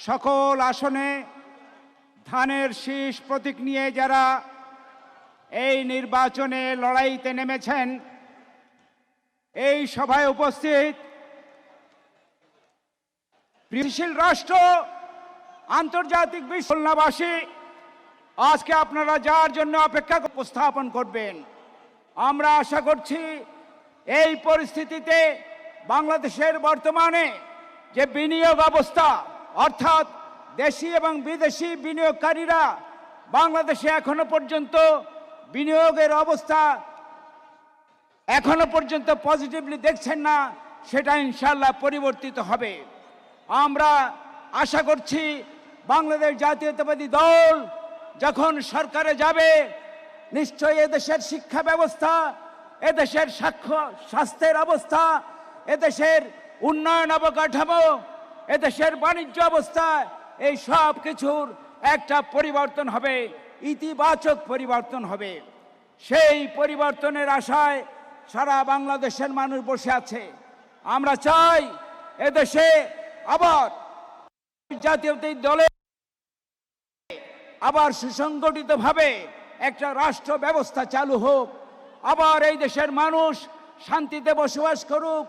সকল আসনে ধানের শীষ প্রতীক নিয়ে যারা এই নির্বাচনে লড়াইতে নেমেছেন, এই সভায় উপস্থিত গতিশীল রাষ্ট্র আন্তর্জাতিক বিশ্ববাসী, আজকে আপনারা যার জন্য অপেক্ষা উপস্থাপন করবেন। আমরা আশা করছি এই পরিস্থিতিতে বাংলাদেশের বর্তমানে যে বিনিয়োগ অবস্থা, অর্থাৎ দেশি এবং বিদেশি বিনিয়োগকারীরা বাংলাদেশে এখনো পর্যন্ত বিনিয়োগের অবস্থা এখনো পর্যন্ত পজিটিভলি দেখছেন না, সেটা ইনশাআল্লাহ পরিবর্তিত হবে। আমরা আশা করছি বাংলাদেশ জাতীয়তাবাদী দল যখন সরকারে যাবে, নিশ্চয়ই এদেশের শিক্ষা ব্যবস্থা, এদেশের স্বাস্থ্যের অবস্থা, এদেশের উন্নয়ন অবকাঠামো, এদেশের বাণিজ্য অবস্থা, এই সব কিছুর একটা পরিবর্তন হবে, ইতিবাচক পরিবর্তন হবে। সেই পরিবর্তনের আশায় সারা বাংলাদেশের মানুষ বসে আছে। আমরা চাই এদেশে আবার জাতীয়তাবাদী দলে আবার সুসংগঠিতভাবে একটা রাষ্ট্র ব্যবস্থা চালু হোক, আবার এই দেশের মানুষ শান্তিতে বসবাস করুক,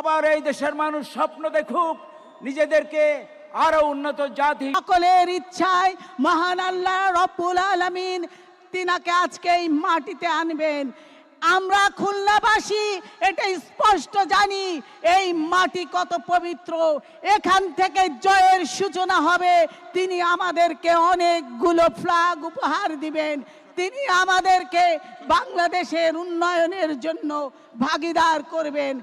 আবার এই দেশের মানুষ স্বপ্ন দেখুক নিজেদেরকে আরো উন্নত জাতি। সকলের ইচ্ছায় মহান আল্লাহ রব্বুল আলামিন তিনাকে আজকে এই মাটিতে আনবেন। আমরা খুলনাবাসী এটা স্পষ্ট জানি এই মাটি কত পবিত্র, এখান থেকে জয়ের সূচনা হবে। তিনি আমাদেরকে অনেকগুলো ফ্ল্যাগ উপহার দিবেন, তিনি আমাদেরকে বাংলাদেশের উন্নয়নের জন্য ভাগিদার করবেন।